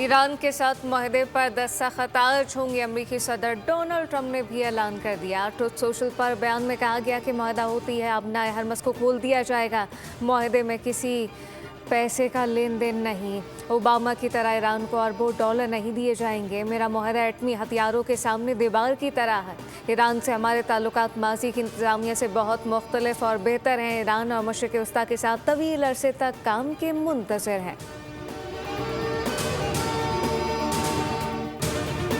Iran के साथ मुआहदे पर दस्तखत आज होंगे। अमरीकी सदर डोनाल्ड ट्रंप ने भी ऐलान कर दिया। ट्रुथ सोशल पर बयान में कहा गया कि मुआहदा होती है अब नए हरमस को खोल दिया जाएगा। मुआहदे में किसी पैसे का लेन देन नहीं। ओबामा की तरह ईरान को अरबों डॉलर नहीं दिए जाएंगे। मेरा मुआहदा एटमी हथियारों के सामने दीवार की तरह है। ईरान से हमारे ताल्लुकात माजी की इंतजामिया से बहुत मुख्तलिफ और बेहतर हैं। ईरान और मशरिक़ वस्ता के साथ तवील अरसे तक काम के मुंतज़िर हैं।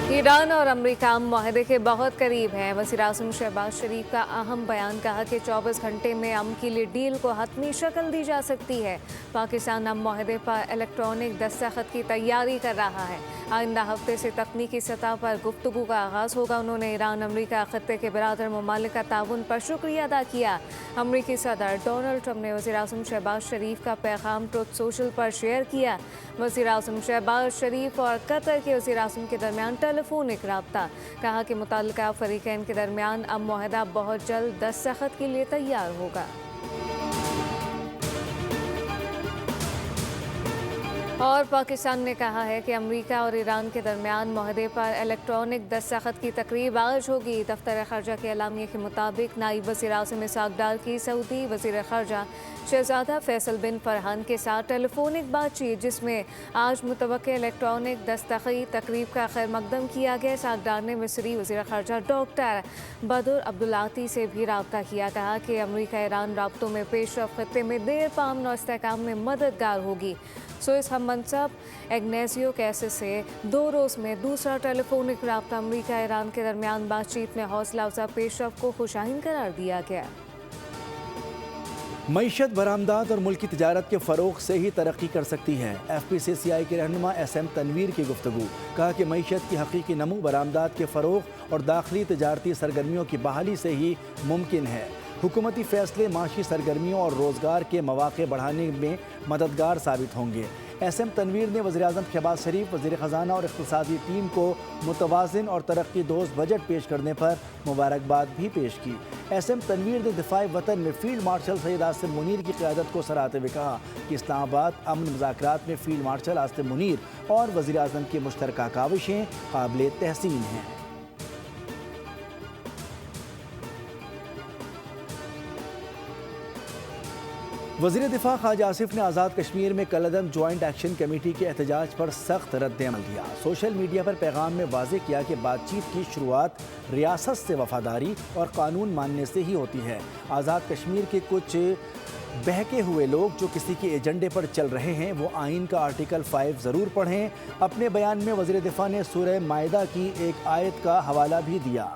ईरान और अमरीका मुआहदे के बहुत करीब हैं। वज़ीर-ए-आज़म शहबाज शरीफ का अहम बयान, कहा कि 24 घंटे में अमन के लिए डील को हतमी शक्ल दी जा सकती है। पाकिस्तान अब मुआहदे पर इलेक्ट्रॉनिक दस्तखत की तैयारी कर रहा है। आइंदा हफ्ते से तकनीकी सतह पर गुफ्तगू का आगाज़ होगा। उन्होंने ईरान अमरीका खत्ते के बिरादर ममालिक का ताउन पर शुक्रिया अदा किया। अमरीकी सदर डोनाल्ड ट्रंप ने वज़ीर-ए-आज़म शहबाज शरीफ का पैगाम ट्रुथ सोशल पर शेयर किया। वज़ीर-ए-आज़म शहबाज शरीफ और कतर के वज़ीर-ए-आज़म के दरमियान टेलीफोनिक राब्ता, कहा कि मुतल्लिका फरीकैन के दरमियान अब मुआहदा बहुत जल्द दस्तखत के लिए तैयार होगा। और पाकिस्तान ने कहा है कि अमरीका और ईरान के दरमियान मुआहदे पर इलेक्ट्रॉनिक दस्तखत की तकरीब आज होगी। दफ्तर ख़ारजा के एलामिया के मुताबिक नाइब वज़ीर-ए-आज़म इसहाक़ डार की सऊदी वज़ीर ख़ारजा शहज़ादा फैसल बिन फरहान के साथ टेलीफोनिक बातचीत, जिसमें आज मुतवक्किल इलेक्ट्रॉनिक दस्तखत तकरीब का खैर मकदम किया गया। इसहाक़ डार ने मिस्री वज़ीर ख़ारजा डॉक्टर बदर अब्दुल्लाती से भी रब्ता किया। कहा कि अमरीका ईरान राब्तों में पेशरफ़्त खत्ते में देर पा अमन और इस्तेहकाम में मददगार होगी। स्विस हम मनसब इग्नेशियो कैसे से 2 रोज़ में दूसरा टेलीफोनिक राब्ता अमरीका ईरान के दरमियान बातचीत में हौसला अफजा पेशरफ़्त को खुशाइन करार दिया गया। मईशत, बरामदात और मुल्की तिजारत के फ़रोग़ से ही तरक्की कर सकती है। FPCCI के रहनुमा SM तनवीर की गुफ्तगू, कहा कि मईशत की हकीकी नमू बरामदात के फ़रोग़ और दाखिली तिजारती सरगर्मियों की बहाली से ही मुमकिन है। हुकूमती फ़ैसले माशी सरगर्मियों और रोज़गार के मौक़े बढ़ाने में मददगार साबित होंगे। SM तनवीर ने वज़ीर-ए-आज़म शहबाज शरीफ, वज़ीर ख़ज़ाना और इक़्तिसादी टीम को मुतवाज़िन और तरक्की दोस्त बजट पेश करने पर मुबारकबाद भी पेश की। SM तनवीर ने दिफ़ाए वतन में फ़ील्ड मार्शल सैयद आसिम मुनीर की क़यादत को सराहते हुए कहा कि इस्लामाबाद अमन मुज़ाकरात में फ़ील्ड मार्शल आसिम मुनीर और वज़ीर-ए-आज़म की मुश्तरका काविशें काबिल तहसीन हैं। वज़ीर दिफ़ा ख़ाजा आसिफ ने आज़ाद कश्मीर में कलअदम जॉइंट एक्शन कमेटी के एहतजाज पर सख्त रद्द-ए-अमल दिया। सोशल मीडिया पर पैगाम में वाज़ेह किया कि बातचीत की शुरुआत रियासत से वफ़ादारी और कानून मानने से ही होती है। आज़ाद कश्मीर के कुछ बहके हुए लोग जो किसी के एजेंडे पर चल रहे हैं वो आइन का आर्टिकल 5 ज़रूर पढ़ें। अपने बयान में वज़ीर दिफ़ा ने सूरह माइदा की एक आयत का हवाला भी दिया।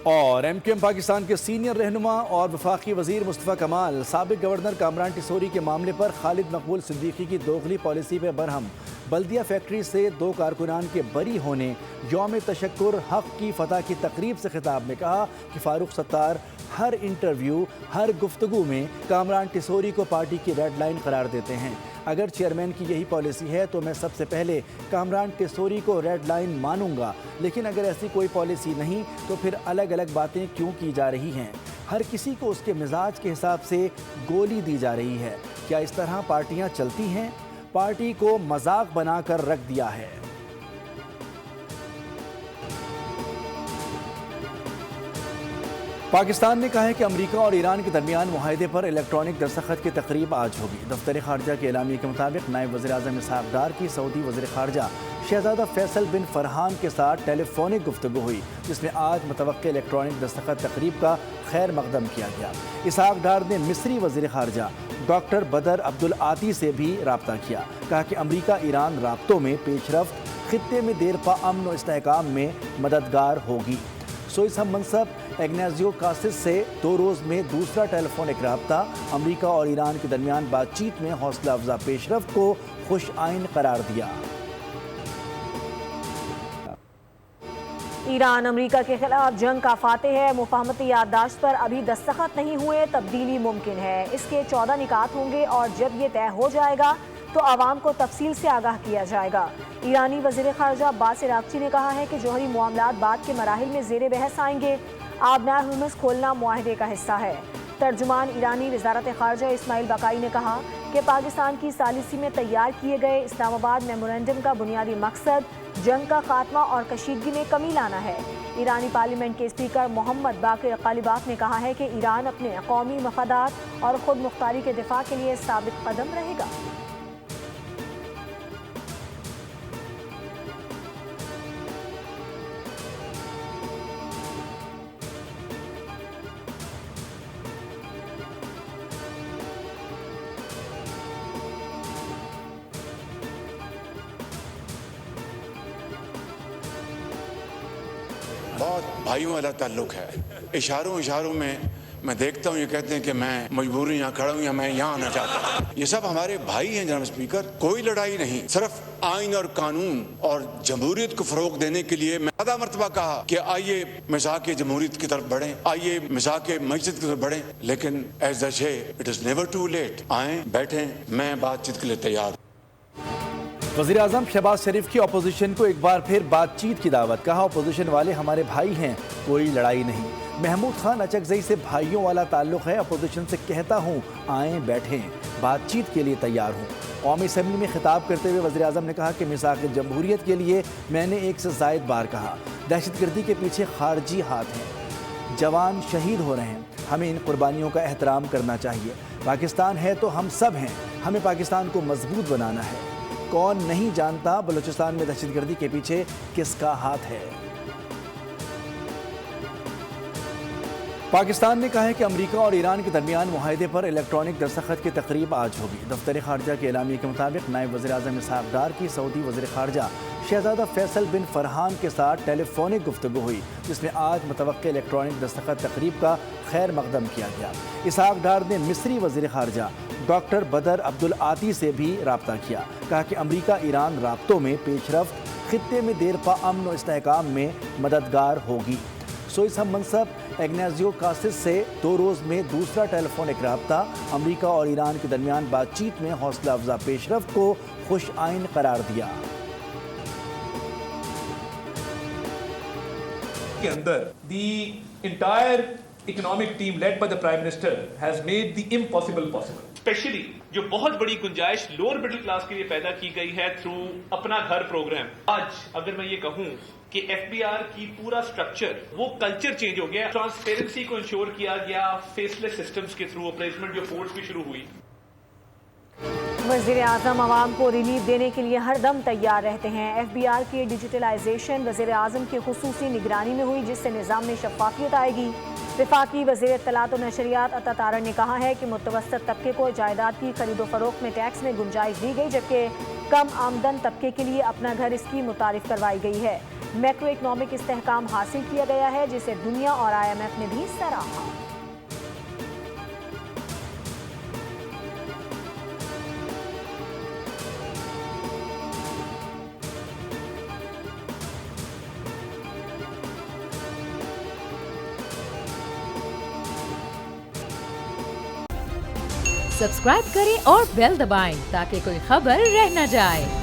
और MQM पाकिस्तान के सीनियर रहनुमा और वफाकी वज़ीर मुस्तफ़ा कमाल साबिक़ गवर्नर कामरान टिसोरी के मामले पर खालिद मकबूल सिद्दीकी की दोगली पॉलिसी पर बरहम। बल्दिया फैक्ट्री से 2 कारकुनान के बरी होने यौम तशक्कुर हक़ की फ़तह की तकरीब से खिताब में कहा कि फ़ारूक सत्तार हर इंटरव्यू, हर गुफ्तगू में कामरान टिसोरी को पार्टी की रेड लाइन करार देते हैं। अगर चेयरमैन की यही पॉलिसी है तो मैं सबसे पहले कामरान टिसोरी को रेड लाइन मानूंगा, लेकिन अगर ऐसी कोई पॉलिसी नहीं तो फिर अलग अलग बातें क्यों की जा रही हैं? हर किसी को उसके मिजाज के हिसाब से गोली दी जा रही है। क्या इस तरह पार्टियां चलती हैं? पार्टी को मजाक बनाकर रख दिया है। पाकिस्तान ने कहा है कि अमरीका और ईरान के दरमियान मुआहदे पर इलेक्ट्रॉनिक दस्तखत की तकरीब आज होगी। दफ्तर ख़ारजा के एलामिया के मुताबिक नायब वज़ीर-ए-आज़म इसहाक़ डार की सऊदी वज़ीर ख़ारजा शहज़ादा फैसल बिन फरहान के साथ टेलीफोनिक गुफ्तगू हुई, जिसमें आज मुतवक्किल इलेक्ट्रॉनिक दस्तखत तकरीब का खैर मकदम किया गया। इसहाक़ डार ने मिस्री वज़ीर ख़ारजा डॉक्टर बदर अब्दुल्लाती से भी रब्ता किया। कहा कि अमरीका ईरान राब्तों में पेशरफ्त खित्ते में देर पा अमन और इस्तेहकाम में मददगार होगी। स्विस हम मनसब इग्नेशियो कैसे से 2 रोज़ में दूसरा टेलीफोनिक राब्ता अमरीका और ईरान के दरमियान बातचीत में हौसला अफजा पेशरफ्त को खुश आइन करार दिया। ईरान अमरीका के खिलाफ जंग का फातेह है। मुफाहमती याददाश्त पर अभी दस्तखत नहीं हुए, तब्दीली मुमकिन है। इसके 14 निकात होंगे और जब ये तय हो जाएगा तो आवाम को तफसील से आगाह किया जाएगा। ईरानी वज़ीर ख़ारजा अब्बास अराग़ची ने कहा है कि जौहरी मामलात बाद के मराहिल में ज़ेर बहस आएंगे। आबनार हुर्मुज़ खोलना मुआहदे का हिस्सा है। तर्जुमान ईरानी वज़ारत ख़ारजा इस्माइल बकाई ने कहा कि पाकिस्तान की सालिसी में तैयार किए गए इस्लामाबाद मेमोरेंडम का बुनियादी मकसद जंग का खात्मा और कशीदगी में कमी लाना है। ईरानी पार्लियामेंट के स्पीकर मोहम्मद बाकिर ग़ालिबाफ ने कहा है कि ईरान अपने कौमी मफादात और खुद मुख्तारी के दिफा के लिए साबित कदम रहेगा। बहुत भाइयों वाला ताल्लुक है। इशारों में मैं देखता हूँ ये कहते हैं कि मैं मजबूरी यहाँ खड़ा हूँ या मैं यहाँ आना चाहता हूँ। ये सब हमारे भाई हैं जनाब स्पीकर। कोई लड़ाई नहीं, सिर्फ आइन और कानून और जमहूरियत को फरोग देने के लिए मैं आधा मरतबा कहा कि आइए मिज़ाक जमहूरियत की तरफ बढ़ें, आइए मिज़ाक मस्जिद की तरफ बढ़ें, लेकिन as they say it is never too late. आएँ बैठें, मैं बातचीत के लिए तैयार। वज़ीर आज़म शहबाज शरीफ की अपोजिशन को एक बार फिर बातचीत की दावत। कहा अपोजिशन वाले हमारे भाई हैं, कोई लड़ाई नहीं। महमूद खान अचकज़ई से भाइयों वाला ताल्लुक़ है। अपोजिशन से कहता हूँ आएँ बैठें, बातचीत के लिए तैयार हूँ। कौमी असम्बली में खिताब करते हुए वज़ीर आज़म ने कहा कि मिसाक़ जमहूरियत के लिए मैंने 1 से ज़ायद बार कहा दहशतगर्दी के पीछे खारजी हाथ हैं, जवान शहीद हो रहे हैं, हमें इन कुर्बानियों का एहतराम करना चाहिए। पाकिस्तान है तो हम सब हैं, हमें पाकिस्तान को मजबूत बनाना है। कौन नहीं जानता बलूचिस्तान में दहशतगर्दी के पीछे किसका हाथ है। पाकिस्तान ने कहा है कि अमेरिका और ईरान के दरमियान मुआहदे पर इलेक्ट्रॉनिक दस्तखत की तकरीब आज होगी। दफ्तर खारजा के एलामिया के मुताबिक नायब वज़ीर आज़म इसहाक़ डार की सऊदी वज़ीर खारजा शहज़ादा फैसल बिन फरहान के साथ टेलीफोनिक गुफ्तगू हुई, जिसमें आज मुतवक्किल इलेक्ट्रॉनिक दस्तखत तकरीब का खैर मकदम किया गया। इसहाक़ डार ने मिस्री वज़ीर खारजा डॉक्टर बदर अब्दुल आती से भी रब्ता किया। कहा कि अमेरिका ईरान राब्तों में पेशरफ्त खित्ते में देरपा अमन और इस्तेहकाम में मददगार होगी। इस हम मनसब इग्नाज़ियो कासिस से 2 रोज़ में दूसरा टेलीफोनिक रब्ता अमेरिका और ईरान के दरमियान बातचीत में हौसला अफजा पेशरफ्त को खुश आइन करार दिया। के अंदर the entire economic team led by the Prime Minister has made the impossible possible. Specially जो बहुत बड़ी गुंजाइश लोअर मिडिल क्लास के लिए पैदा की गई है थ्रू अपना घर प्रोग्राम। आज अगर मैं ये कहूँ कि एफबीआर की पूरा स्ट्रक्चर वो कल्चर चेंज हो गया, ट्रांसपेरेंसी को इंश्योर किया गया फेसलेस सिस्टम्स के थ्रू, अप्रेजमेंट जो फोर्स भी शुरू हुई। वज़ीर आज़म आवाम को रिलीफ देने के लिए हर दम तैयार रहते हैं। एफबीआर की डिजिटलाइजेशन वज़ीर आज़म की खुसूसी निगरानी में हुई, जिससे निज़ाम में शफ़ाफियत आएगी। वफाकी वज़ीर इत्तलात और नशरियात अता तारड़ ने कहा है कि मुतवस्सित तबके को जायदाद की खरीदो फरोख्त में टैक्स में गुंजाइश दी गई, जबकि कम आमदन तबके के लिए अपना घर स्कीम मुतारिफ करवाई गई है। मैक्रो इकनॉमिक इस्तेहकाम हासिल किया गया है, जिसे दुनिया और IMF ने भी सराहा। सब्सक्राइब करें और बेल दबाएं ताकि कोई खबर रह न जाए।